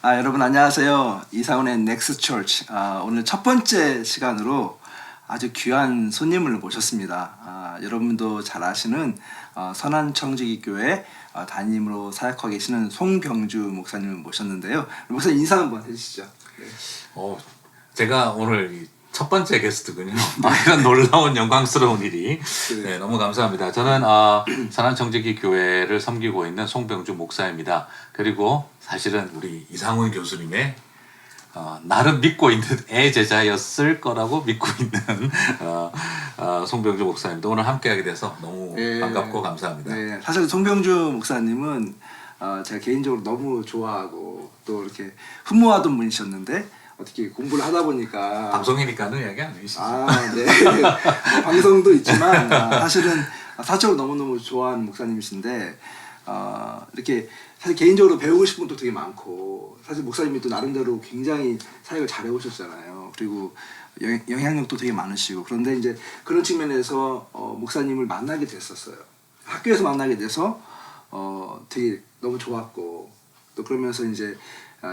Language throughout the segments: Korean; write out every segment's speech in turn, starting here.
여러분 안녕하세요. 이상훈의 넥스 철치. 오늘 첫 번째 시간으로 아주 귀한 손님을 모셨습니다. 여러분도 잘 아시는 선한청지기교회 담임으로 사역하고 계시는 송병주 목사님을 모셨는데요. 목사님 인사 한번 해주시죠. 네. 제가 오늘 첫 번째 게스트군요. 이런 놀라운 영광스러운 일이. 네, 너무 감사합니다. 저는 선한청지기 교회를 섬기고 있는 송병주 목사입니다. 그리고 사실은 우리 이상훈 교수님의 나름 믿고 있는 애제자였을 거라고 믿고 있는 송병주 목사님도 오늘 함께하게 돼서 너무 반갑고 감사합니다. 네, 사실 송병주 목사님은 제가 개인적으로 너무 좋아하고 또 이렇게 흠모하던 분이셨는데 어떻게 공부를 하다 보니까 방송이니까는 이야기 안 해주시죠. 네. 방송도 있지만 사실은 사적으로 너무너무 좋아하는 목사님이신데 이렇게 사실 개인적으로 배우고 싶은 것도 되게 많고 사실 목사님이 또 나름대로 굉장히 사역을 잘 해오셨잖아요. 그리고 영향력도 되게 많으시고 그런데 이제 그런 측면에서 목사님을 만나게 됐었어요. 학교에서 만나게 돼서 되게 너무 좋았고 또 그러면서 이제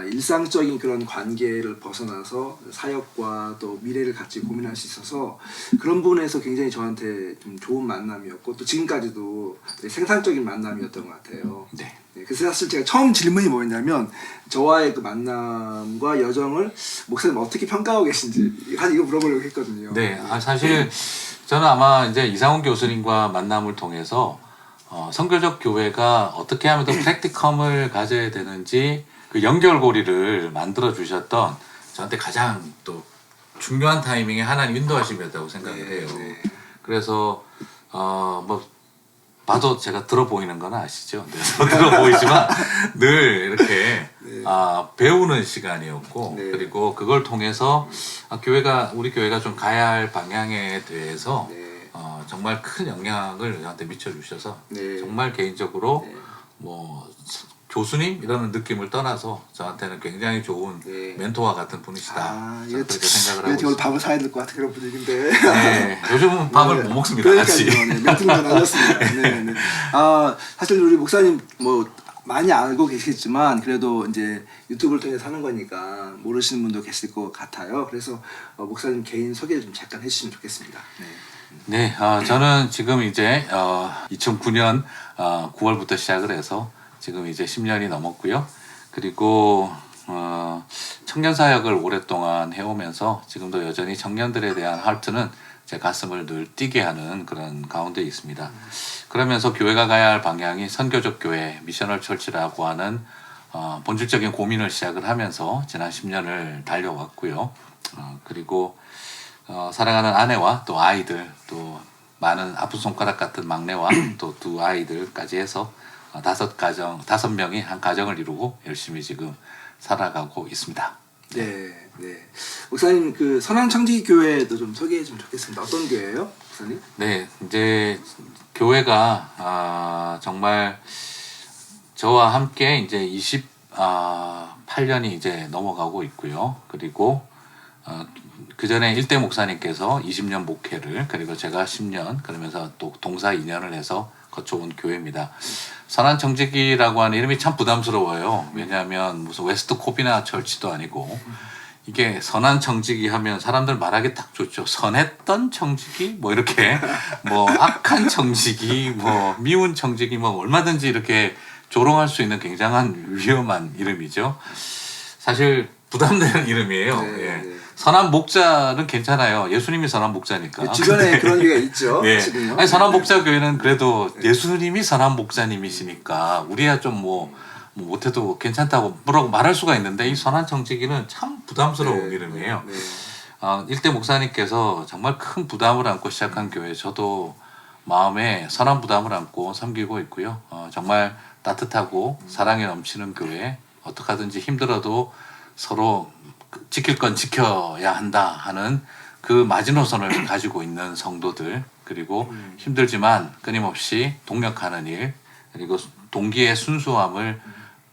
일상적인 그런 관계를 벗어나서 사역과 또 미래를 같이 고민할 수 있어서 그런 부분에서 굉장히 저한테 좀 좋은 만남이었고 또 지금까지도 생산적인 만남이었던 것 같아요. 네. 그래서 사실 제가 처음 질문이 뭐였냐면 저와의 그 만남과 여정을 목사님 어떻게 평가하고 계신지 사실 이거 물어보려고 했거든요. 네, 사실 저는 아마 이제 이상훈 교수님과 만남을 통해서 선교적 교회가 어떻게 하면 더 프랙티컴을 가져야 되는지 그 연결고리를 만들어 주셨던 저한테 가장 또 중요한 타이밍에 하나님 인도하심이었다고 생각을 해요. 네. 그래서 뭐 봐도 제가 들어 보이는 건 아시죠? 네, 들어 보이지만 늘 이렇게 배우는 시간이었고 그리고 그걸 통해서 우리 교회가 좀 가야 할 방향에 대해서 정말 큰 영향을 저한테 미쳐주셔서 정말 개인적으로 뭐 교수님 이라는 느낌을 떠나서 저한테는 굉장히 좋은 멘토와 같은 분이시다. 그렇게 생각을 하고 있습니다. 밥을 사야 될 것 같은 그런 분위기인데. 네, 요즘은 밥을 못 먹습니다. 같이. 멘토가 나눴습니다. 네. 사실 우리 목사님 뭐 많이 알고 계시겠지만 그래도 이제 유튜브를 통해서 하는 거니까 모르시는 분도 계실 것 같아요. 그래서 목사님 개인 소개를 좀 잠깐 해주시면 좋겠습니다. 네, 저는 지금 이제 2009년 9월부터 시작을 해서 지금 이제 10년이 넘었고요. 그리고 청년 사역을 오랫동안 해오면서 지금도 여전히 청년들에 대한 하트는 제 가슴을 늘 뛰게 하는 그런 가운데 있습니다. 그러면서 교회가 가야 할 방향이 선교적 교회, 미셔널 철치라고 하는 본질적인 고민을 시작을 하면서 지난 10년을 달려왔고요. 그리고 사랑하는 아내와 또 아이들, 또 많은 아픈 손가락 같은 막내와 또 두 아이들까지 해서 5명이 한 가정을 이루고 열심히 지금 살아가고 있습니다. 네. 목사님 그 선한청지교회도 좀 소개해 주면 좋겠습니다. 어떤 교회예요, 목사님? 네, 이제 교회가 정말 저와 함께 이제 28년이 이제 넘어가고 있고요. 그리고 그 전에 일대 목사님께서 20년 목회를 그리고 제가 10년 그러면서 또 동사 2년을 해서 거쳐온 교회입니다. 선한청지기라고 하는 이름이 참 부담스러워요. 왜냐하면 무슨 웨스트 코비나 철치도 아니고 이게 선한청지기 하면 사람들 말하기 딱 좋죠. 선했던 청지기 뭐 이렇게 뭐 악한 청지기 뭐 미운 청지기 뭐 얼마든지 이렇게 조롱할 수 있는 굉장한 위험한 이름이죠. 사실 부담되는 이름이에요. 선한 목자는 괜찮아요. 예수님이 선한 목자니까. 주변에 그런 얘기가 있죠. 아니, 선한 목자 교회는 그래도 예수님이 선한 목자님이시니까 우리야 좀 뭐 못해도 괜찮다고 뭐라고 말할 수가 있는데 이 선한 청지기는 참 부담스러운 이름이에요. 일대 목사님께서 정말 큰 부담을 안고 시작한 교회 저도 마음에 선한 부담을 안고 섬기고 있고요. 정말 따뜻하고 사랑에 넘치는 교회 어떻게 하든지 힘들어도 서로 지킬 건 지켜야 한다 하는 그 마지노선을 가지고 있는 성도들 그리고 힘들지만 끊임없이 동력하는 일 그리고 동기의 순수함을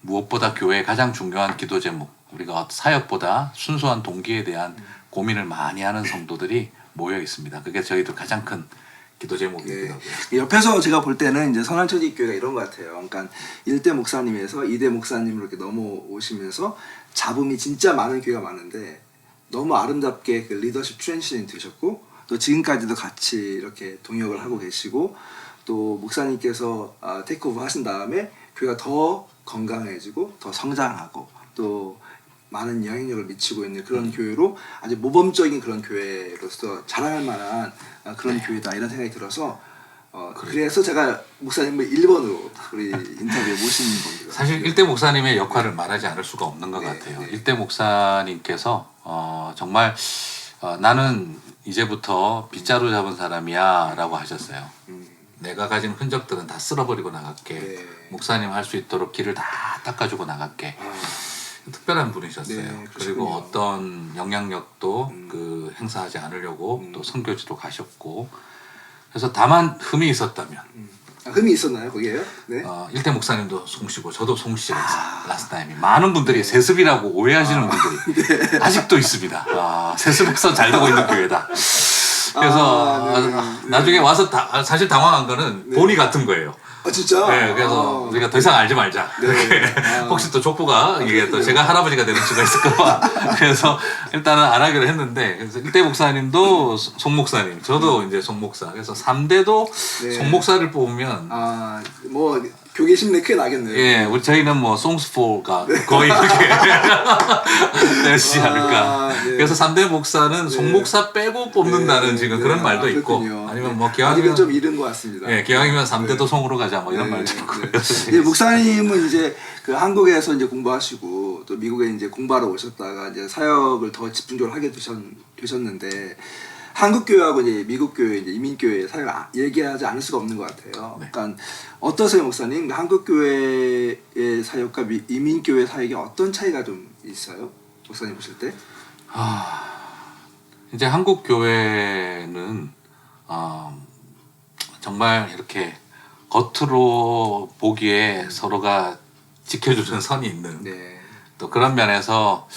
무엇보다 교회의 가장 중요한 기도 제목 우리가 사역보다 순수한 동기에 대한 고민을 많이 하는 성도들이 모여 있습니다. 그게 저희들 가장 큰 기도 제목이기도 네. 하고요. 옆에서 제가 볼 때는 이제 선한천지교회가 이런 것 같아요. 그러니까 1대 목사님에서 2대 목사님으로 이렇게 넘어오시면서 잡음이 진짜 많은 교회가 많은데 너무 아름답게 그 리더십 트랜지션이 되셨고 또 지금까지도 같이 이렇게 동역을 하고 계시고 또 목사님께서 테이크오버 하신 다음에 교회가 더 건강해지고 더 성장하고 또 많은 영향력을 미치고 있는 그런 교회로 아주 모범적인 그런 교회로서 자랑할 만한 그런 교회다 이런 생각이 들어서 그래서 제가 목사님을 1번으로 우리 인터뷰에 모시는 겁니다. 사실 일대 목사님의 역할을 말하지 않을 수가 없는 것 네, 같아요. 네. 일대 목사님께서 정말 나는 이제부터 빗자루 잡은 사람이야 라고 하셨어요. 내가 가진 흔적들은 다 쓸어버리고 나갈게. 네. 목사님 할 수 있도록 길을 다 닦아주고 나갈게. 특별한 분이셨어요. 네, 그리고 그러시군요. 어떤 영향력도 그 행사하지 않으려고 또 선교지로 가셨고 그래서 다만 흠이 있었다면 흠이 있었나요 거기에요? 네. 일대 목사님도 송씨고 저도 송씨가 라스타임이 많은 분들이 세습이라고 오해하시는 분들이 아직도 있습니다. 세습에서 잘 되고 있는 교회다. 그래서 나중에 와서 사실 당황한 거는 돈이 같은 거예요. 진짜? 네, 그래서 우리가 더 이상 알지 말자. 네. 혹시 또 족보가 이게 또 제가 할아버지가 되는 수가 있을까봐. 그래서 일단은 안 하기로 했는데, 그래서 일대 목사님도 송 목사님, 저도 이제 송 목사. 그래서 3대도 네. 송 목사를 뽑으면, 뭐 교계심내 크게 나겠네요. 예, 저희는 뭐 송스포가 거의 그렇게 되지 않을까. 네. 그래서 3대 목사는 송 목사 빼고 뽑는다는 지금 그런 말도 있고, 그렇군요. 아니면 뭐 아직은 기왕이면 좀 이른 것 같습니다. 예, 기왕이면 3대도 송으로 가자 뭐 이런 말도 있고. 이제 목사님은 이제 그 한국에서 이제 공부하시고 또 미국에 이제 공부하러 오셨다가 이제 사역을 더 집중적으로 하게 되셨는데 한국 교회하고 이제 미국 교회 이제 이민 교회 사역 얘기하지 않을 수가 없는 것 같아요. 네. 그러니까 어떠세요, 목사님? 한국 교회의 사역과 이민 교회 사역에 어떤 차이가 좀 있어요, 목사님 보실 때? 이제 한국 교회는 정말 이렇게 겉으로 보기에 서로가 지켜주는 선이 있는 네. 또 그런 면에서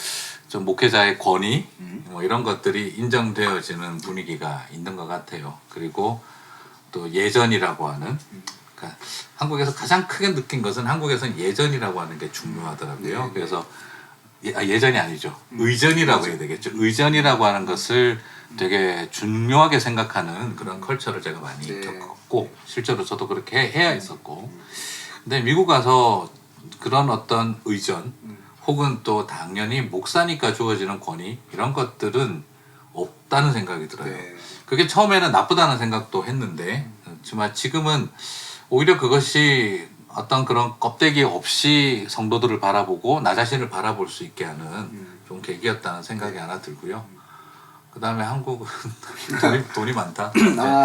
좀 목회자의 권위 뭐 이런 것들이 인정되어지는 분위기가 있는 것 같아요. 그리고 또 예전이라고 하는 그러니까 한국에서 가장 크게 느낀 것은 한국에서는 예전이라고 하는 게 중요하더라고요. 네. 그래서 예전이 아니죠. 의전이라고 해야 되겠죠. 의전이라고 하는 것을 되게 중요하게 생각하는 그런 컬처를 제가 많이 네. 겪었고 실제로 저도 그렇게 해야 했었고 근데 미국 가서 그런 어떤 의전 혹은 또 당연히 목사니까 주어지는 권위 이런 것들은 없다는 생각이 들어요. 네. 그게 처음에는 나쁘다는 생각도 했는데 정말 지금은 오히려 그것이 어떤 그런 껍데기 없이 성도들을 바라보고 나 자신을 바라볼 수 있게 하는 좀 계기였다는 생각이 하나 들고요. 그 다음에 한국은 돈이 많다.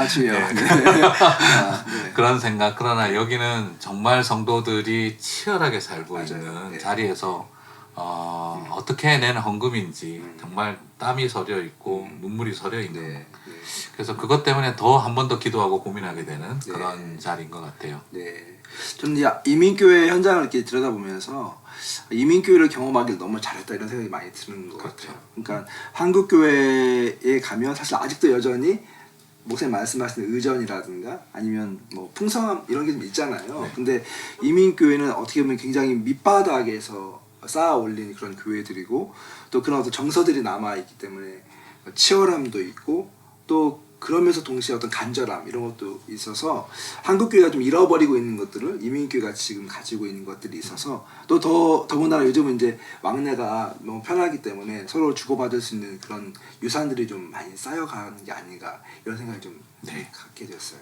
중요. 네. 네. 그런 생각. 그러나 여기는 정말 성도들이 치열하게 살고 맞아요. 있는 네. 자리에서 어떻게 해낸 헌금인지 정말 땀이 서려 있고 눈물이 서려 있는. 네. 그래서 그것 때문에 더 한 번 더 기도하고 고민하게 되는 네. 그런 자리인 것 같아요. 네. 저는 이제 이민교회 현장을 이렇게 들여다보면서 이민교회를 경험하길 너무 잘했다 이런 생각이 많이 드는 것 그렇죠. 같아요. 그러니까 한국교회에 가면 사실 아직도 여전히 목사님 말씀하신 의전이라든가 아니면 뭐 풍성함 이런 게 좀 있잖아요. 네. 근데 이민교회는 어떻게 보면 굉장히 밑바닥에서 쌓아 올린 그런 교회들이고 또 그런 어떤 정서들이 남아있기 때문에 치열함도 있고 또 그러면서 동시에 어떤 간절함 이런 것도 있어서 한국 교회가 좀 잃어버리고 있는 것들을 이민 교회가 지금 가지고 있는 것들이 있어서 또 더군다나 요즘은 이제 막내가 너무 편하기 때문에 서로 주고받을 수 있는 그런 유산들이 좀 많이 쌓여가는 게 아닌가 이런 생각이 좀 갖게 됐어요.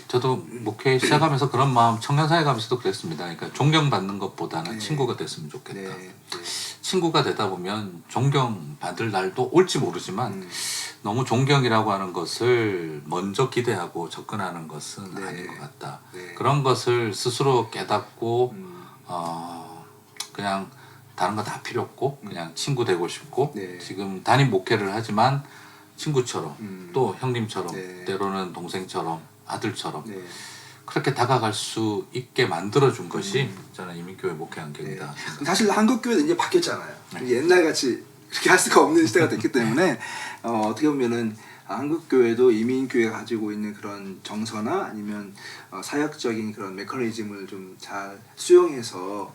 저도 목회 시작하면서 그런 마음 청년사회 가면서도 그랬습니다. 그러니까 존경받는 것보다는 네. 친구가 됐으면 좋겠다. 네. 친구가 되다 보면 존경받을 날도 올지 모르지만 너무 존경이라고 하는 것을 먼저 기대하고 접근하는 것은 네. 아닌 것 같다. 네. 그런 것을 스스로 깨닫고 그냥 다른 거 다 필요 없고 그냥 친구 되고 싶고 네. 지금 담임 목회를 하지만 친구처럼 또 형님처럼 네. 때로는 동생처럼 아들처럼 네. 그렇게 다가갈 수 있게 만들어준 것이 저는 이민교회 목회 안경이다. 네. 사실 한국 교회는 이제 바뀌었잖아요. 옛날 같이 그렇게 할 수가 없는 시대가 됐기 때문에 어떻게 보면은 한국 교회도 이민 교회가 가지고 있는 그런 정서나 아니면 사역적인 그런 메커니즘을 좀 잘 수용해서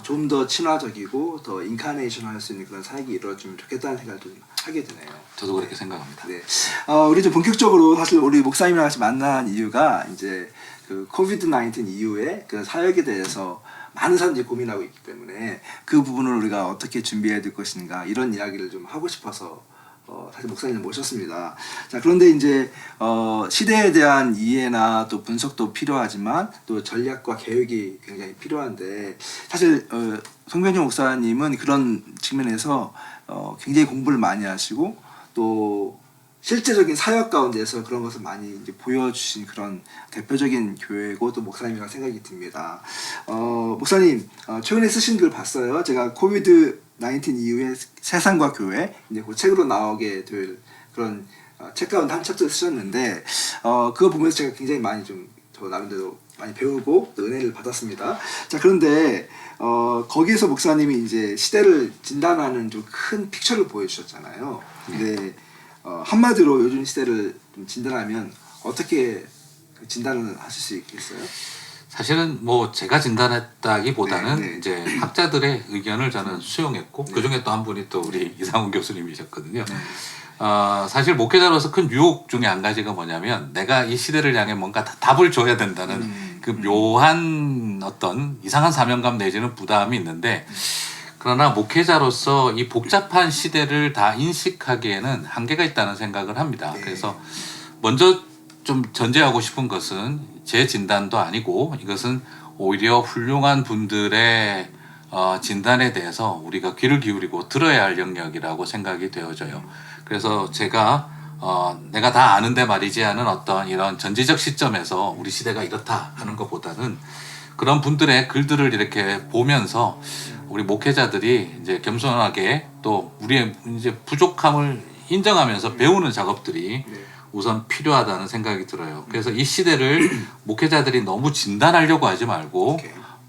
좀 더 친화적이고 더 인카네이션 할 수 있는 그런 사역이 이루어지면 좋겠다는 생각을 좀 하게 되네요. 저도 그렇게 생각합니다. 네. 우리 좀 본격적으로 사실 우리 목사님이랑 같이 만난 이유가 이제 그 코비드 19 이후에 그 사역에 대해서 많은 사람들이 고민하고 있기 때문에 그 부분을 우리가 어떻게 준비해야 될 것인가 이런 이야기를 좀 하고 싶어서 사실 목사님을 모셨습니다. 자, 그런데 이제 시대에 대한 이해나 또 분석도 필요하지만 또 전략과 계획이 굉장히 필요한데 사실 송변효 목사님은 그런 측면에서 굉장히 공부를 많이 하시고 또 실제적인 사역 가운데서 그런 것을 많이 이제 보여주신 그런 대표적인 교회고 또 목사님이라고 생각이 듭니다. 목사님 최근에 쓰신 글 봤어요. 제가 코비드 19 이후에 세상과 교회 이제 그 책으로 나오게 될 그런 책 가운데 한 챕터 쓰셨는데 그거 보면서 제가 굉장히 많이 좀 저 나름대로 많이 배우고 또 은혜를 받았습니다. 자, 그런데 거기에서 목사님이 이제 시대를 진단하는 좀 큰 픽처를 보여주셨잖아요. 근데 한마디로 요즘 시대를 좀 진단하면 어떻게 진단을 하실 수 있겠어요? 사실은 뭐 제가 진단했다기보다는 네. 이제 학자들의 의견을 저는 수용했고 그 중에 또 한 분이 또 우리 이상훈 교수님이셨거든요. 사실 목회자로서 큰 유혹 중에 한 가지가 뭐냐면 내가 이 시대를 향해 뭔가 답을 줘야 된다는 그 묘한 어떤 이상한 사명감 내지는 부담이 있는데 그러나 목회자로서 이 복잡한 시대를 다 인식하기에는 한계가 있다는 생각을 합니다. 그래서 먼저 좀 전제하고 싶은 것은 제 진단도 아니고 이것은 오히려 훌륭한 분들의 진단에 대해서 우리가 귀를 기울이고 들어야 할 영역이라고 생각이 되어져요. 그래서 제가 내가 다 아는데 말이지 하는 어떤 이런 전지적 시점에서 우리 시대가 이렇다 하는 것보다는 그런 분들의 글들을 이렇게 보면서 우리 목회자들이 이제 겸손하게 또 우리의 이제 부족함을 인정하면서 배우는 작업들이 우선 필요하다는 생각이 들어요. 그래서 이 시대를 목회자들이 너무 진단하려고 하지 말고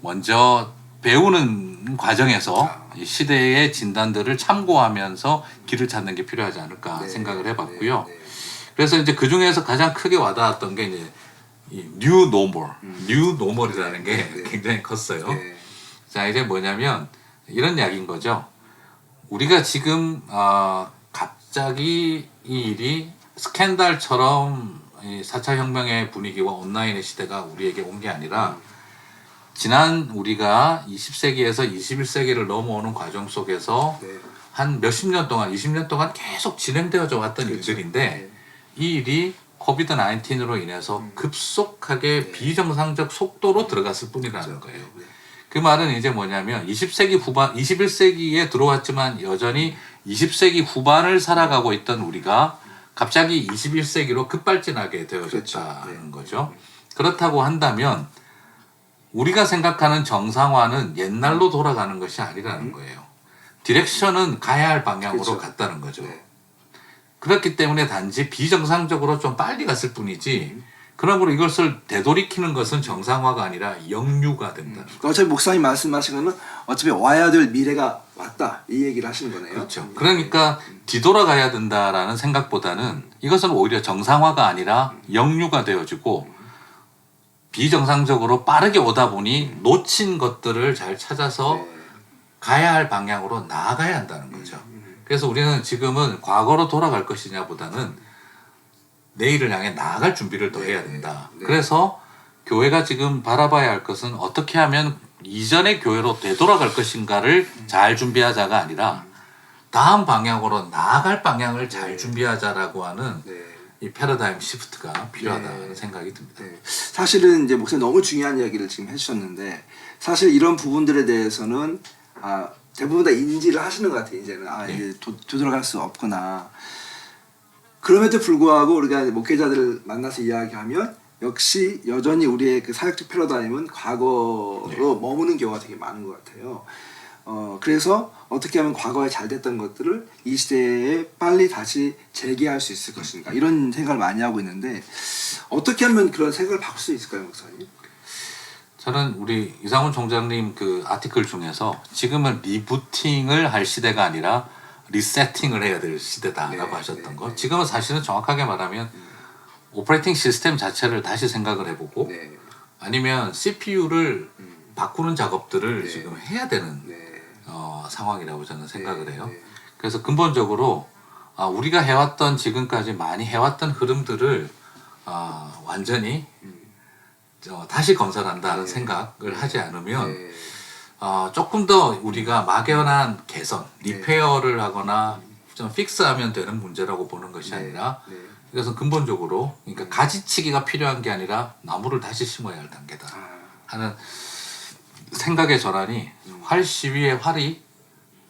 먼저 배우는 과정에서 이 시대의 진단들을 참고하면서 길을 찾는 게 필요하지 않을까 생각을 해봤고요. 그래서 이제 그 중에서 가장 크게 와닿았던 게 이제 이 뉴 노멀, 뉴 노멀이라는 게 굉장히 컸어요. 자, 이제 뭐냐면 이런 이야기인 거죠. 우리가 지금 갑자기 이 일이 스캔들처럼 이 4차 혁명의 분위기와 온라인의 시대가 우리에게 온 게 아니라 지난 우리가 20세기에서 21세기를 넘어오는 과정 속에서 한 몇십 년 동안, 20년 동안 계속 진행되어져 왔던 일들인데 이 일이 코비드 19으로 인해서 급속하게 비정상적 속도로 들어갔을 뿐이라는 거예요. 그 말은 이제 뭐냐면 20세기 후반, 21세기에 들어왔지만 여전히 20세기 후반을 살아가고 있던 우리가 갑자기 21세기로 급발진하게 되어졌다는 거죠. 그렇다고 한다면 우리가 생각하는 정상화는 옛날로 돌아가는 것이 아니라는 거예요. 디렉션은 가야 할 방향으로 갔다는 거죠. 그렇기 때문에 단지 비정상적으로 좀 빨리 갔을 뿐이지 그러므로 이것을 되돌이키는 것은 정상화가 아니라 역류가 된다. 어차피 목사님 말씀하신 거는 어차피 와야 될 미래가 왔다 이 얘기를 하시는 거네요. 그렇죠. 그러니까 뒤돌아가야 된다라는 생각보다는 이것은 오히려 정상화가 아니라 역류가 되어지고 비정상적으로 빠르게 오다 보니 놓친 것들을 잘 찾아서 가야 할 방향으로 나아가야 한다는 거죠. 그래서 우리는 지금은 과거로 돌아갈 것이냐보다는 내일을 향해 나아갈 준비를 더 해야 된다. 그래서 교회가 지금 바라봐야 할 것은 어떻게 하면 이전의 교회로 되돌아갈 것인가를 잘 준비하자가 아니라 다음 방향으로 나아갈 방향을 잘 준비하자라고 하는 이 패러다임 시프트가 필요하다는 생각이 듭니다. 사실은 이제 목사님 너무 중요한 이야기를 지금 해주셨는데 사실 이런 부분들에 대해서는 대부분 다 인지를 하시는 것 같아요. 이제는 이제 되돌아갈 수 없구나. 그럼에도 불구하고 우리가 목회자들을 만나서 이야기하면 역시 여전히 우리의 그 사역적 패러다임은 과거로 머무는 경우가 되게 많은 것 같아요. 그래서 어떻게 하면 과거에 잘 됐던 것들을 이 시대에 빨리 다시 재개할 수 있을 것인가 이런 생각을 많이 하고 있는데 어떻게 하면 그런 생각을 바꿀 수 있을까요, 목사님? 저는 우리 이상훈 총장님 그 아티클 중에서 지금은 리부팅을 할 시대가 아니라 리세팅을 해야 될 시대다라고 네, 하셨던 네, 거. 네. 지금은 사실은 정확하게 말하면 오퍼레이팅 시스템 자체를 다시 생각을 해보고 네. 아니면 CPU를 바꾸는 작업들을 네. 지금 해야 되는 네. 상황이라고 저는 생각을 해요. 네. 그래서 근본적으로 우리가 해왔던 지금까지 많이 해왔던 흐름들을 완전히 다시 건설한다는 네. 생각을 하지 않으면 네. 조금 더 우리가 막연한 개선, 네. 리페어를 하거나 좀 픽스하면 되는 문제라고 보는 것이 네. 아니라 네. 이것은 근본적으로 그러니까 가지치기가 필요한 게 아니라 나무를 다시 심어야 할 단계다 하는 생각의 전환이 활 시위의 활이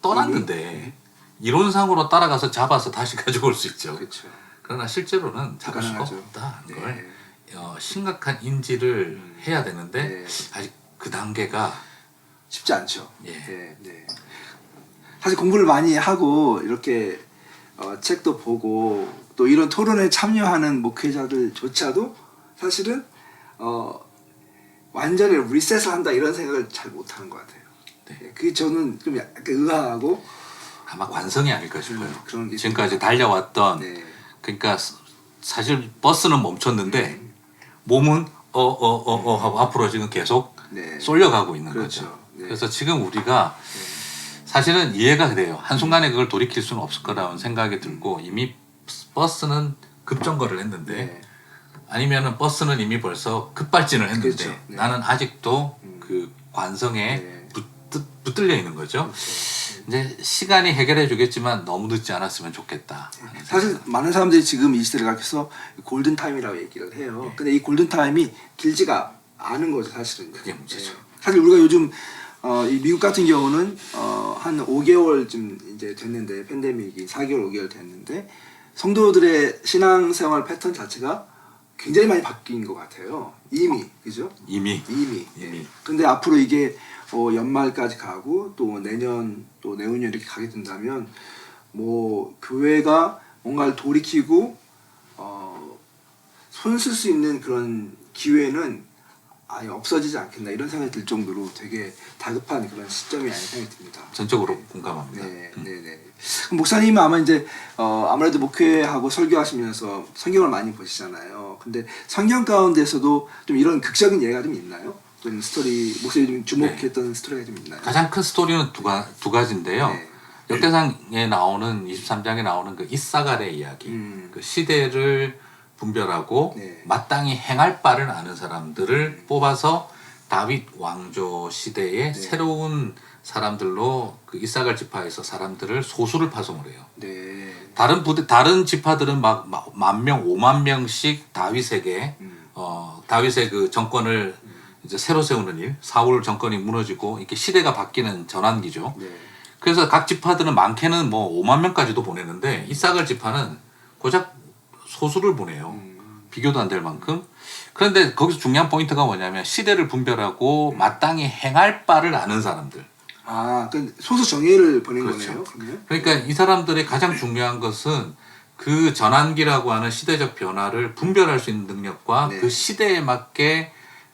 떠났는데 이론상으로 따라가서 잡아서 다시 가져올 수 있죠. 그렇죠. 그러나 실제로는 잡을 수가 불가능하죠. 없다는 네. 걸 심각한 인지를 해야 되는데 네. 아직 그 단계가 쉽지 않죠. 예. 네. 네. 사실 공부를 많이 하고 이렇게 책도 보고 또 이런 토론에 참여하는 목회자들조차도 사실은 완전히 리셋을 한다 이런 생각을 잘 못하는 것 같아요. 네. 그게 저는 좀 약간 의아하고 아마 관성이 아닐까 싶어요. 그런 게 지금까지 달려왔던 네. 그러니까 사실 버스는 멈췄는데 몸은 하고 앞으로 지금 계속 네. 쏠려가고 있는 그렇죠. 거죠. 네. 그래서 지금 우리가 사실은 이해가 돼요. 한순간에 그걸 돌이킬 수는 없을 거라는 생각이 들고 이미 버스는 급정거를 했는데 네. 아니면은 버스는 이미 벌써 급발진을 했는데 그렇죠. 네. 나는 아직도 그 관성에 네. 붙들려 있는 거죠. 그렇죠. 이제 시간이 해결해 주겠지만 너무 늦지 않았으면 좋겠다. 하는 사실 생각. 많은 사람들이 지금 이 시대를 가르쳐서 골든 타임이라고 얘기를 해요. 네. 근데 이 골든 타임이 길지가 않은 거죠, 사실은. 그게 문제죠. 사실 우리가 요즘 이 미국 같은 경우는 한 5개월쯤 이제 됐는데 팬데믹이 4개월 5개월 됐는데 성도들의 신앙생활 패턴 자체가 굉장히 많이 바뀐 것 같아요. 이미 그죠? 이미 예. 근데 앞으로 이게 연말까지 가고 또 내년 또 내후년 이렇게 가게 된다면 뭐 교회가 뭔가를 돌이키고 손 쓸 수 있는 그런 기회는 아예 없어지지 않겠나 이런 생각이 들 정도로 되게 다급한 그런 시점이 아닌 생각이 듭니다. 전적으로 공감합니다. 네, 네, 네. 그럼 목사님은 아마 이제 아무래도 목회하고 설교하시면서 성경을 많이 보시잖아요. 근데 성경 가운데서도 좀 이런 극적인 예가 좀 있나요? 좀 스토리 목사님이 좀 주목했던 스토리가 좀 있나요? 가장 큰 스토리는 두 가지인데요. 네. 역대상에 나오는 23장에 나오는 그 이사갈의 이야기, 그 시대를 분별하고 네. 마땅히 행할 바를 아는 사람들을 뽑아서 다윗 왕조 시대의 새로운 사람들로 그 이사갈 지파에서 사람들을 소수를 파송을 해요. 네. 다른 지파들은 막 10,000명, 50,000명씩 다윗에게 다윗의 그 정권을 이제 새로 세우는 일, 사울 정권이 무너지고 이렇게 시대가 바뀌는 전환기죠. 네. 그래서 각 지파들은 많게는 뭐 50,000명까지도 보내는데 이사갈 지파는 고작 소수를 보내요. 비교도 안 될 만큼. 그런데 거기서 중요한 포인트가 뭐냐면 시대를 분별하고 마땅히 행할 바를 아는 사람들. 아, 그 소수 정예를 보낸 그렇죠. 거네요. 그러면? 그러니까 이 사람들의 가장 중요한 것은 그 전환기라고 하는 시대적 변화를 분별할 수 있는 능력과 네. 그 시대에 맞게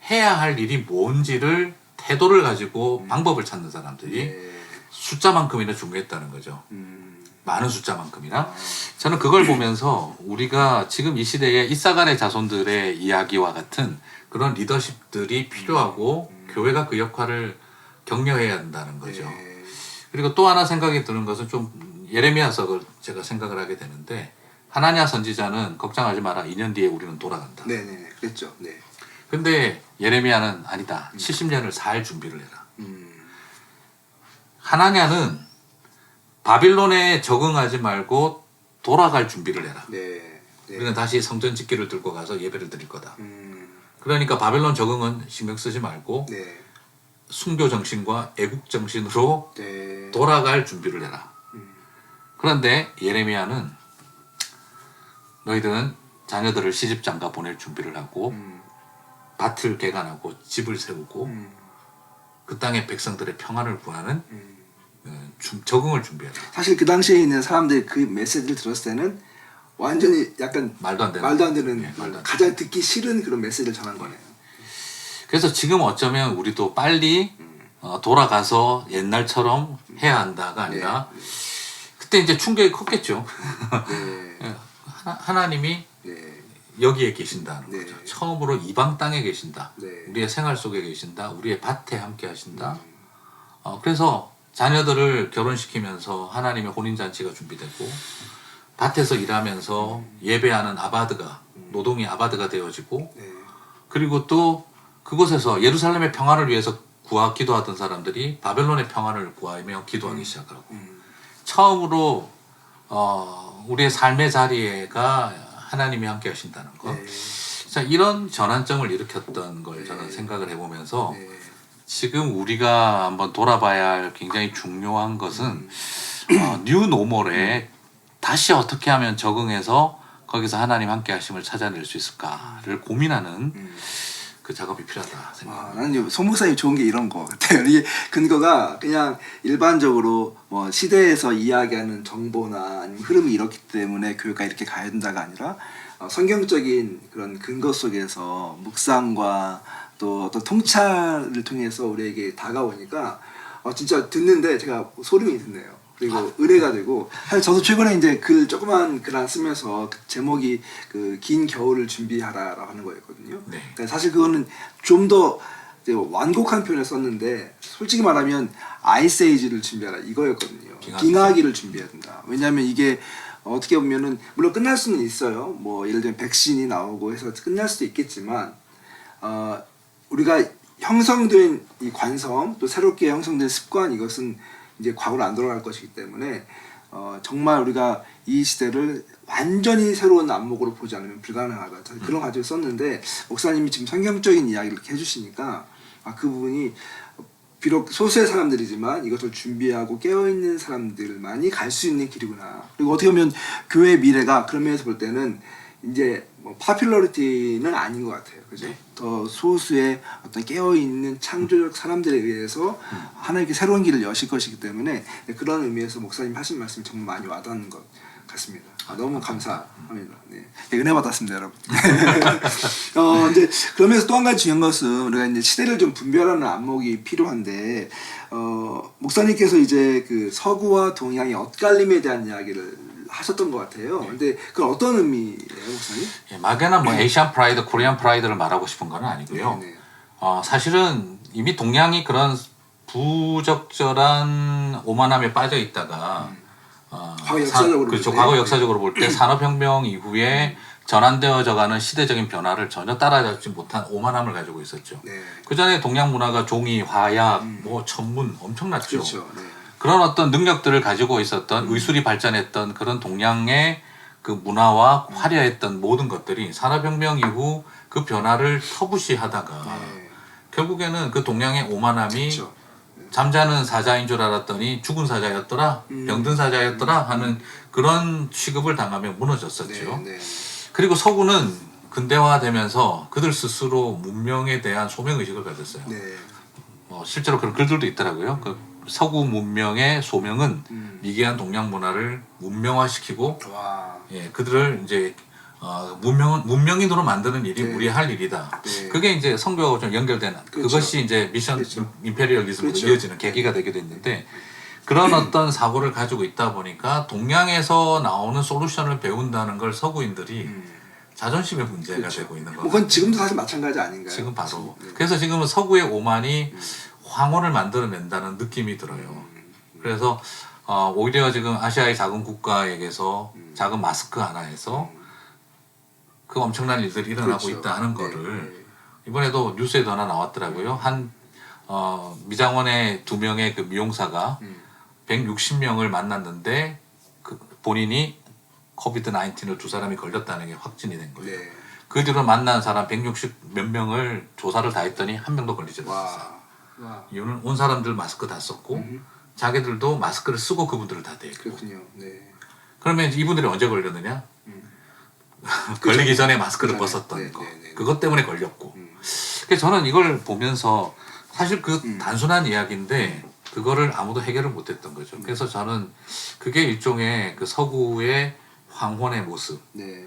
해야 할 일이 뭔지를 태도를 가지고 방법을 찾는 사람들이 네. 숫자만큼이나 중요했다는 거죠. 많은 숫자만큼이나. 아. 저는 그걸 보면서 우리가 지금 이 시대에 이사갈의 자손들의 이야기와 같은 그런 리더십들이 필요하고 교회가 그 역할을 격려해야 한다는 거죠. 네. 그리고 또 하나 생각이 드는 것은 좀 예레미야서를 제가 생각을 하게 되는데 하나냐 선지자는 걱정하지 마라. 2년 뒤에 우리는 돌아간다. 네네. 그랬죠. 네. 근데 예레미야는 아니다. 70년을 살 준비를 해라. 음. 하나냐는 바빌론에 적응하지 말고 돌아갈 준비를 해라. 네. 네. 우리는 다시 성전 집기를 들고 가서 예배를 드릴 거다. 음. 그러니까 바벨론 적응은 신경 쓰지 말고 네. 순교 정신과 애국 정신으로 네. 돌아갈 준비를 해라. 그런데 예레미야는 너희들은 자녀들을 시집장가 보낼 준비를 하고 밭을 개간하고 집을 세우고 그 땅의 백성들의 평안을 구하는 적응을 준비해라. 사실 그 당시에 있는 사람들이 그 메시지를 들었을 때는 완전히 약간 말도 안 되는. 말도 안 되는 예, 말도 안 가장 듣기 싫은 그런 메시지를 전한 거네요. 그래서 지금 어쩌면 우리도 빨리 돌아가서 옛날처럼 해야 한다가 아니라 그때 이제 충격이 컸겠죠. 네. 하나님이 네. 여기에 계신다는 네. 거죠. 처음으로 이방 땅에 계신다. 네. 우리의 생활 속에 계신다. 우리의 밭에 함께 하신다. 그래서 자녀들을 결혼시키면서 하나님의 혼인잔치가 준비되고 밭에서 일하면서 예배하는 아바드가 노동이 아바드가 되어지고 네. 그리고 또 그곳에서 예루살렘의 평화를 위해서 기도하던 사람들이 바벨론의 평화를 구하며 기도하기 시작하고 처음으로 우리의 삶의 자리가 하나님이 함께 하신다는 것. 네. 자, 이런 전환점을 일으켰던 걸 네. 저는 생각을 해보면서 네. 지금 우리가 한번 돌아봐야 할 굉장히 중요한 것은 뉴 노멀에 다시 어떻게 하면 적응해서 거기서 하나님 함께 하심을 찾아낼 수 있을까를 고민하는 그 작업이 필요하다 생각합니다. 나는 송 목사님 좋은 게 이런 거 같아요. 이게 근거가 그냥 일반적으로 뭐 시대에서 이야기하는 정보나 아니면 흐름이 이렇기 때문에 교회가 이렇게 가야 된다가 아니라 성경적인 그런 근거 속에서 묵상과 또 어떤 통찰을 통해서 우리에게 다가오니까 진짜 듣는데 제가 소름이 돋네요. 그리고 은혜가 되고 사실 저도 최근에 이제 조그만 글 안 쓰면서 그 제목이 그 긴 겨울을 준비하라라고 하는 거였거든요. 네. 그러니까 사실 그거는 좀 더 완곡한 표현을 썼는데 솔직히 말하면 아이스에이지를 준비하라 이거였거든요. 빙하기를 준비해야 된다. 왜냐하면 이게 어떻게 보면은 물론 끝날 수는 있어요. 뭐 예를 들면 백신이 나오고 해서 끝날 수도 있겠지만 우리가 형성된 이 관성 또 새롭게 형성된 습관 이것은 이제 과거로 안 돌아갈 것이기 때문에 정말 우리가 이 시대를 완전히 새로운 안목으로 보지 않으면 불가능하다. 그런 가지고 썼는데 목사님이 지금 성경적인 이야기를 이렇게 해주시니까 그 부분이 비록 소수의 사람들이지만 이것을 준비하고 깨어있는 사람들만이 갈 수 있는 길이구나. 그리고 어떻게 보면 교회의 미래가 그런 면에서 볼 때는 이제 뭐 파퓰러리티는 아닌 것 같아요. 그죠? 더 소수의 어떤 깨어있는 창조적 사람들에 의해서 하나님께 새로운 길을 여실 것이기 때문에 그런 의미에서 목사님 하신 말씀이 정말 많이 와닿는 것 같습니다. 너무 감사합니다. 네. 은혜 받았습니다, 여러분. 이제 그러면서 또 한 가지 중요한 것은 우리가 이제 시대를 좀 분별하는 안목이 필요한데 목사님께서 이제 그 서구와 동양의 엇갈림에 대한 이야기를 하셨던 것 같아요. 근데 그건 어떤 의미예요, 목사님? 예, 막연한 뭐 에이시안 프라이드, 코리안 프라이드를 말하고 싶은 건 아니고요. 네. 사실은 이미 동양이 그런 부적절한 오만함에 빠져 있다가 과거 역사적으로 그렇죠. 볼 때. 과거 역사적으로 볼 때 산업혁명 이후에 전환되어져가는 시대적인 변화를 전혀 따라잡지 못한 오만함을 가지고 있었죠. 네. 그 전에 동양 문화가 종이, 화약, 뭐 천문 엄청났죠. 그렇죠. 네. 그런 어떤 능력들을 가지고 있었던 의술이 발전했던 그런 동양의 그 문화와 화려했던 모든 것들이 산업혁명 이후 그 변화를 터부시하다가 네. 결국에는 그 동양의 오만함이 그렇죠. 잠자는 사자인 줄 알았더니 죽은 사자였더라, 병든 사자였더라 하는 그런 취급을 당하며 무너졌었죠. 네. 네. 그리고 서구는 근대화되면서 그들 스스로 문명에 대한 소명의식을 가졌어요. 네. 실제로 그런 글들도 있더라고요. 그 서구 문명의 소명은 미개한 동양 문화를 문명화시키고 와. 예, 그들을 이제 문명인으로 만드는 일이 네. 우리의 할 일이다. 네. 그게 이제 성경하고 좀 연결된 그렇죠. 그것이 이제 미션 그렇죠. 임페리얼리즘으로 그렇죠. 이어지는 계기가 되게 됐는데 그런 어떤 사고를 가지고 있다 보니까 동양에서 나오는 솔루션을 배운다는 걸 서구인들이 자존심의 문제가 그렇죠. 되고 있는 뭐 거죠. 그건 지금도 사실 마찬가지 아닌가요? 지금 바로. 네. 그래서 지금은 서구의 오만이 황혼을 만들어낸다는 느낌이 들어요. 그래서 오히려 지금 아시아의 작은 국가에게서 작은 마스크 하나에서 그 엄청난 일들이 일어나고 그렇죠. 있다 하는 네. 거를 이번에도 뉴스에도 하나 나왔더라고요. 한 미장원의 2명의 그 미용사가 160명을 만났는데 그 본인이 코비드 19을 2사람이 걸렸다는 게 확진이 된 거예요. 네. 그 뒤로 만난 사람 160 몇 명을 조사를 다 했더니 한 명도 걸리지 않았어요. 와. 이유는 온 사람들 마스크 다 썼고 자기들도 마스크를 쓰고 그분들을 다 대고. 그렇군요. 네. 그러면 이분들이 언제 걸렸느냐? 걸리기 그렇죠. 전에 마스크를 그 전에. 벗었던 네, 거. 네, 네. 그것 때문에 걸렸고. 그래서 저는 이걸 보면서 사실 그 단순한 이야기인데 그거를 아무도 해결을 못했던 거죠. 그래서 저는 그게 일종의 그 서구의 황혼의 모습. 네.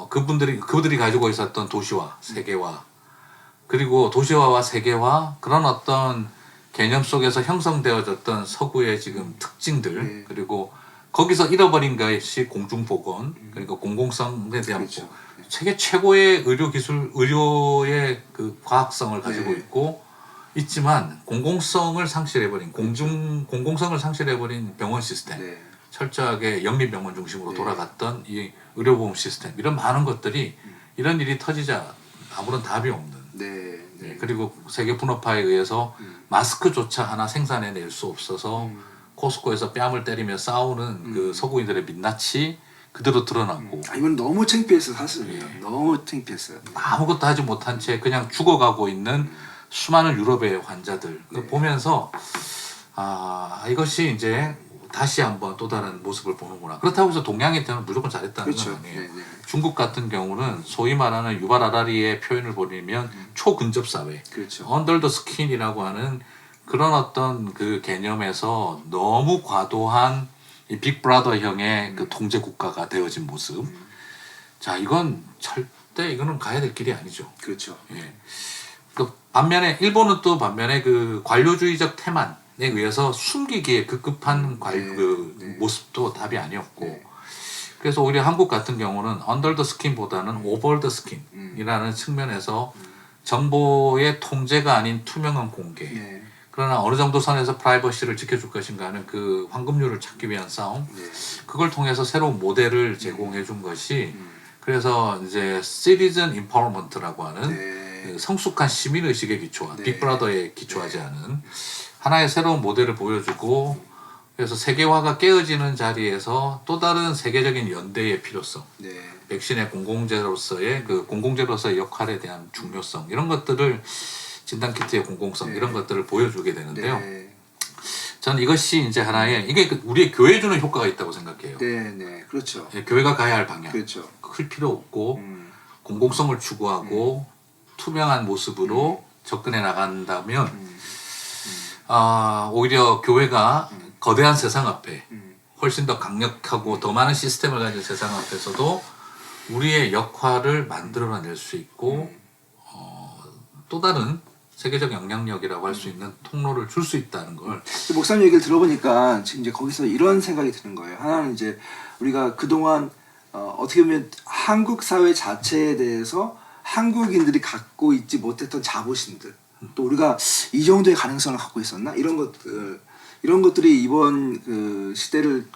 그들이 가지고 있었던 도시화, 세계화, 그리고 도시화와 세계화 그런 어떤 개념 속에서 형성되어졌던 서구의 지금 특징들 네. 그리고 거기서 잃어버린 것이 공중보건, 그러니까 공공성에 대한 그렇죠. 세계 최고의 의료의 그 과학성을 가지고 네. 있고 있지만 공공성을 상실해버린 공공성을 상실해버린 병원 시스템, 네. 철저하게 영리병원 중심으로 네. 돌아갔던 이 의료보험 시스템 이런 많은 것들이 이런 일이 터지자 아무런 답이 없는. 네. 네, 네. 그리고 세계 분업화에 의해서 마스크조차 하나 생산해낼 수 없어서 코스코에서 뺨을 때리며 싸우는 그 서구인들의 민낯이 그대로 드러났고 이건 너무 창피해서 사실은요. 너무 창피했어요. 아무것도 하지 못한 채 그냥 죽어가고 있는 수많은 유럽의 환자들 그걸 보면서 이것이 이제 다시 한번 또 다른 모습을 보는구나. 그렇다고 해서 동양에 대한 무조건 잘했다는 그렇죠. 건 아니에요. 네, 네. 중국 같은 경우는 소위 말하는 유발 하라리의 표현을 벌이면 초근접 사회, 그렇죠. 언더 더 스킨이라고 하는 그런 어떤 그 개념에서 너무 과도한 이 빅브라더형의 그 통제 국가가 되어진 모습. 자, 이건 절대 이거는 가야 될 길이 아니죠. 그렇죠. 예. 그 반면에 일본은 또 반면에 그 관료주의적 태만에 의해서 숨기기에 급급한 그 모습도 답이 아니었고. 네. 그래서 오히려 한국 같은 경우는 언더 더 스킨보다는 오버 더 스킨이라는 측면에서 정보의 통제가 아닌 투명한 공개. 네. 그러나 어느 정도 선에서 프라이버시를 지켜줄 것인가 하는 그 황금률을 찾기 위한 싸움. 네. 그걸 통해서 새로운 모델을 제공해 준 것이 그래서 이제 시티즌 임파워먼트라고 하는 네. 그 성숙한 시민 의식에 기초한 네. 빅브라더에 기초하지 않은 하나의 새로운 모델을 보여주고 그래서 세계화가 깨어지는 자리에서 또 다른 세계적인 연대의 필요성, 네. 백신의 공공재로서의 그 공공재로서의 역할에 대한 중요성 이런 것들을 진단키트의 공공성 이런 것들을 보여주게 되는데요. 네. 저는 이것이 이제 하나의 이게 우리의 교회 주는 효과가 있다고 생각해요. 네. 네. 그렇죠. 예, 교회가 가야 할 방향. 그렇죠. 클 필요 없고 공공성을 추구하고 투명한 모습으로 접근해 나간다면 오히려 교회가 거대한 세상 앞에 훨씬 더 강력하고 더 많은 시스템을 가진 세상 앞에서도 우리의 역할을 만들어낼 수 있고 또 다른 세계적 영향력이라고 할 수 있는 통로를 줄 수 있다는 걸 목사님 얘기를 들어보니까 지금 이제 거기서 이런 생각이 드는 거예요. 하나는 이제 우리가 그동안 어떻게 보면 한국 사회 자체에 대해서 한국인들이 갖고 있지 못했던 자부심들 또 우리가 이 정도의 가능성을 갖고 있었나 이런 것들이 이번 그 시대를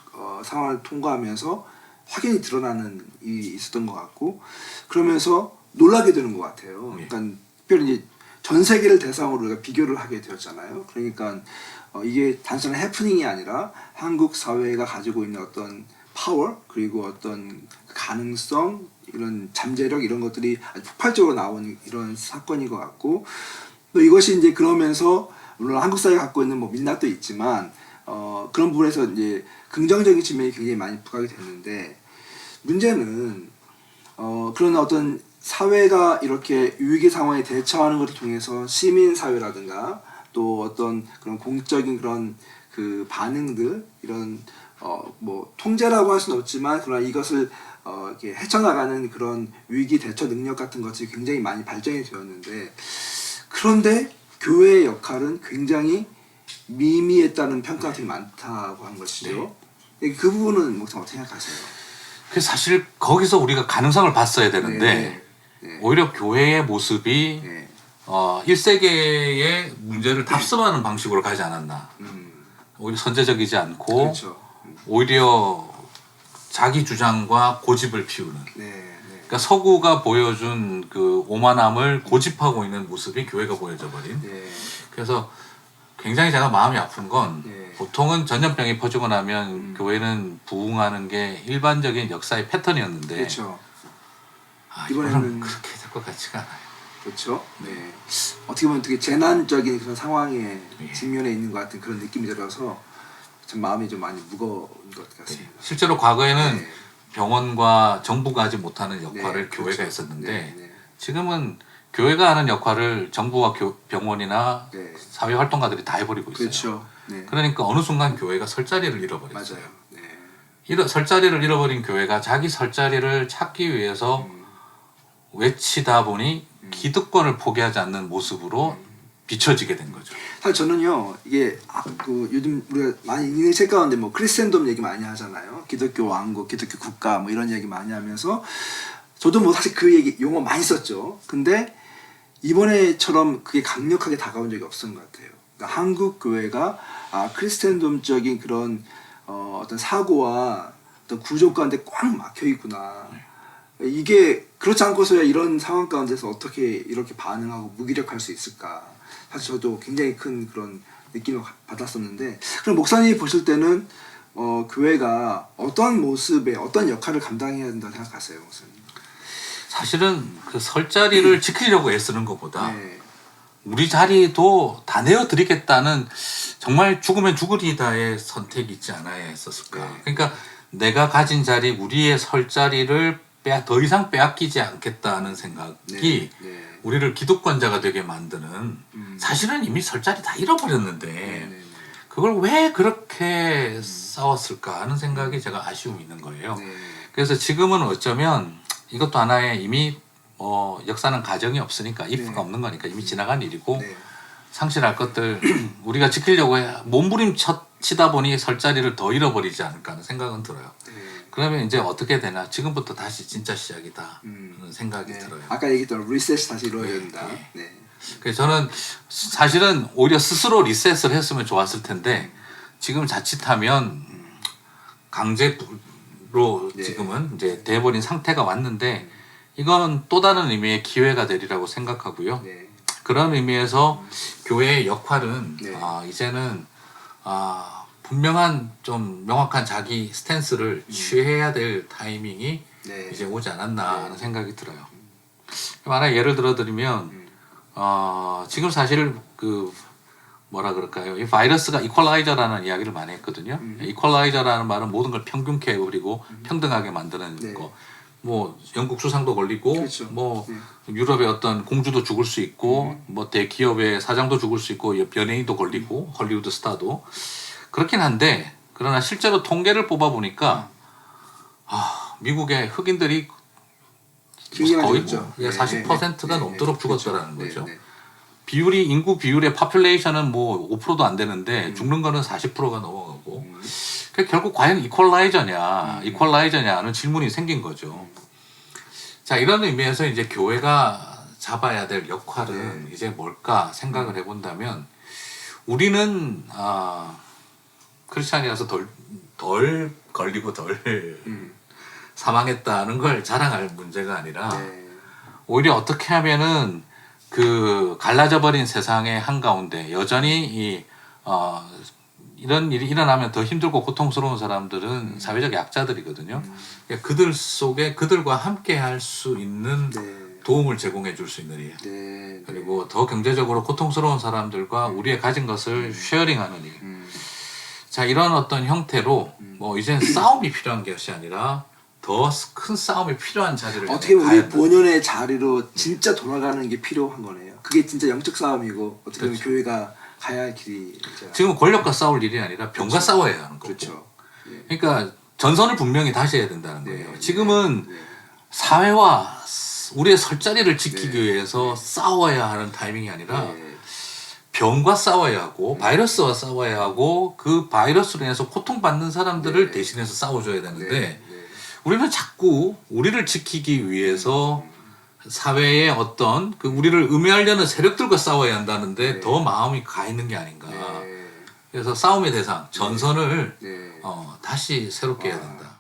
상황을 통과하면서 확연히 드러나는 일이 있었던 것 같고 그러면서 놀라게 되는 것 같아요. 그러니까 특별히 이제 전 세계를 대상으로 우리가 비교를 하게 되었잖아요. 그러니까 이게 단순한 해프닝이 아니라 한국 사회가 가지고 있는 어떤 파워 그리고 어떤 가능성 이런 잠재력 이런 것들이 아주 폭발적으로 나온 이런 사건인 것 같고 또 이것이 이제 그러면서 물론 한국 사회가 갖고 있는 뭐 민낯도 있지만 그런 부분에서 이제 긍정적인 측면이 굉장히 많이 부각이 됐는데 문제는 그런 어떤 사회가 이렇게 위기 상황에 대처하는 것을 통해서 시민 사회라든가 또 어떤 그런 공적인 그런 그 반응들 이런 뭐 통제라고 할 수는 없지만 그러나 이것을 이렇게 헤쳐나가는 그런 위기 대처 능력 같은 것이 굉장히 많이 발전이 되었는데 그런데 교회의 역할은 굉장히 미미했다는 평가가 되게 많다고 한 것이죠. 그 부분은 목사님 어떻게 생각하세요? 그 사실 거기서 우리가 가능성을 봤어야 되는데 네. 오히려 교회의 모습이 네. 1세계의 문제를 답습하는 방식으로 가지 않았나. 오히려 선제적이지 않고 그렇죠. 오히려 자기 주장과 고집을 피우는. 네. 그러니까 서구가 보여준 그 오만함을 고집하고 있는 모습이 교회가 보여져 버린. 네. 그래서 굉장히 제가 마음이 아픈 건 네. 보통은 전염병이 퍼지고 나면 교회는 부흥하는 게 일반적인 역사의 패턴이었는데 그렇죠. 이번에는 이번에는 그렇게 될 것 같지가 않아요. 그렇죠. 네. 어떻게 보면 되게 재난적인 그런 상황에 직면해 있는 것 같은 그런 느낌이 들어서 참 마음이 좀 많이 무거운 것 같습니다. 실제로 과거에는 네. 병원과 정부가 하지 못하는 역할을 네, 교회가 그렇죠. 했었는데 네. 지금은 교회가 하는 역할을 정부와 병원이나 네. 사회 활동가들이 다 해버리고 있어요. 그렇죠. 네. 그러니까 어느 순간 교회가 설 자리를 잃어버렸어요. 맞아요. 네. 설 자리를 잃어버린 교회가 자기 설 자리를 찾기 위해서 외치다 보니 기득권을 포기하지 않는 모습으로 비춰지게 된 거죠. 사실 저는요 이게 그 요즘 우리가 많이 읽는 책 가운데 뭐 크리스텐돔 얘기 많이 하잖아요. 기독교 왕국, 기독교 국가 뭐 이런 얘기 많이 하면서 저도 뭐 사실 그 얘기 용어 많이 썼죠. 근데 이번에처럼 그게 강력하게 다가온 적이 없었던 것 같아요. 그러니까 한국 교회가 크리스텐돔적인 그런 어떤 사고와 어떤 구조 가운데 꽉 막혀 있구나. 이게 그렇지 않고서야 이런 상황 가운데서 어떻게 이렇게 반응하고 무기력할 수 있을까. 사실 저도 굉장히 큰 그런 느낌을 받았었는데, 그럼 목사님이 보실 때는 교회가 어떤 모습에 어떤 역할을 감당해야 된다고 생각하세요, 목사님? 사실은 그 설 자리를 지키려고 애쓰는 것보다 네. 우리 자리도 다 내어드리겠다는 정말 죽으면 죽으리다의 선택이 있지 않아야 했었을까. 네. 그러니까 내가 가진 자리, 우리의 설 자리를 더 이상 빼앗기지 않겠다는 생각이 네. 우리를 기득권자가 되게 만드는, 사실은 이미 설 자리 다 잃어버렸는데 네. 그걸 왜 그렇게 싸웠을까 하는 생각이 제가 아쉬움이 있는 거예요. 네. 그래서 지금은 어쩌면 이것도 하나의 이미 역사는 가정이 없으니까 if가 네. 없는 거니까 이미 지나간 일이고, 네. 상실할 것들 우리가 지키려고 몸부림치다 보니 설 자리를 더 잃어버리지 않을까 하는 생각은 들어요. 네. 그러면 이제 어떻게 되나, 지금부터 다시 진짜 시작이다 하는 생각이 네. 들어요. 아까 얘기했던 리셋이 다시 이루어져야 된다. 네. 그래서 저는 사실은 오히려 스스로 리셋을 했으면 좋았을 텐데, 지금 자칫하면 강제로 네. 지금은 이제 돼버린 상태가 왔는데, 이건 또 다른 의미의 기회가 되리라고 생각하고요. 네. 그런 의미에서 교회의 역할은 네. 이제는 분명한 좀 명확한 자기 스탠스를 취해야 될 타이밍이 네. 이제 오지 않았나 하는 생각이 들어요. 하나 예를 들어드리면 지금 사실 그 뭐라 그럴까요? 이 바이러스가 이퀄라이저라는 이야기를 많이 했거든요. 이퀄라이저라는 말은 모든 걸 평균케 해버리고 평등하게 만드는 네. 거. 뭐 영국 수상도 걸리고, 그렇죠. 뭐 네. 유럽의 어떤 공주도 죽을 수 있고, 뭐 대기업의 사장도 죽을 수 있고, 연예인도 걸리고, 헐리우드 스타도 그렇긴 한데, 그러나 실제로 통계를 뽑아 보니까 미국의 흑인들이 거의 죽죠. 뭐 40%가 넘도록 죽었더라는 그렇죠. 거죠. 네. 네. 비율이, 인구 비율의 파퓰레이션은 뭐 5%도 안 되는데 죽는 거는 40%가 넘어가고, 그러니까 결국 과연 이퀄라이저냐는 질문이 생긴 거죠. 자, 이런 의미에서 이제 교회가 잡아야 될 역할은 이제 뭘까 생각을 해본다면, 우리는 크리스찬이라서 덜 걸리고 덜 사망했다는 걸 자랑할 문제가 아니라, 네. 오히려 어떻게 하면은 그 갈라져 버린 세상의 한가운데 여전히 이런 일이 일어나면 더 힘들고 고통스러운 사람들은 사회적 약자들이거든요. 그러니까 그들 속에 그들과 함께 할 수 있는 네. 도움을 제공해 줄 수 있는 일. 네. 그리고 더 경제적으로 고통스러운 사람들과 우리의 가진 것을 쉐어링하는 일. 자, 이런 어떤 형태로 뭐 이제는 싸움이 필요한 것이 아니라 더 큰 싸움이 필요한 자리를 어떻게 보면 가야 우리 된다. 본연의 자리로 진짜 돌아가는 게 필요한 거네요. 그게 진짜 영적 싸움이고 어떻게 보면 그렇죠. 교회가 가야 할 길이 지금 권력과 싸울 일이 아니라 병과 싸워야 하는 거고. 그렇죠. 그러니까 전선을 분명히 다시 해야 된다는 거예요. 네. 지금은 네. 사회와 우리의 설 자리를 지키기 네. 위해서 싸워야 하는 타이밍이 아니라 네. 병과 싸워야 하고 바이러스와 싸워야 하고, 그 바이러스로 인해서 고통받는 사람들을 네. 대신해서 싸워줘야 되는데, 네. 우리는 자꾸 우리를 지키기 위해서 사회의 어떤 그 우리를 음해하려는 세력들과 싸워야 한다는데 네. 더 마음이 가 있는 게 아닌가. 네. 그래서 싸움의 대상, 전선을 네. 다시 새롭게 해야 된다.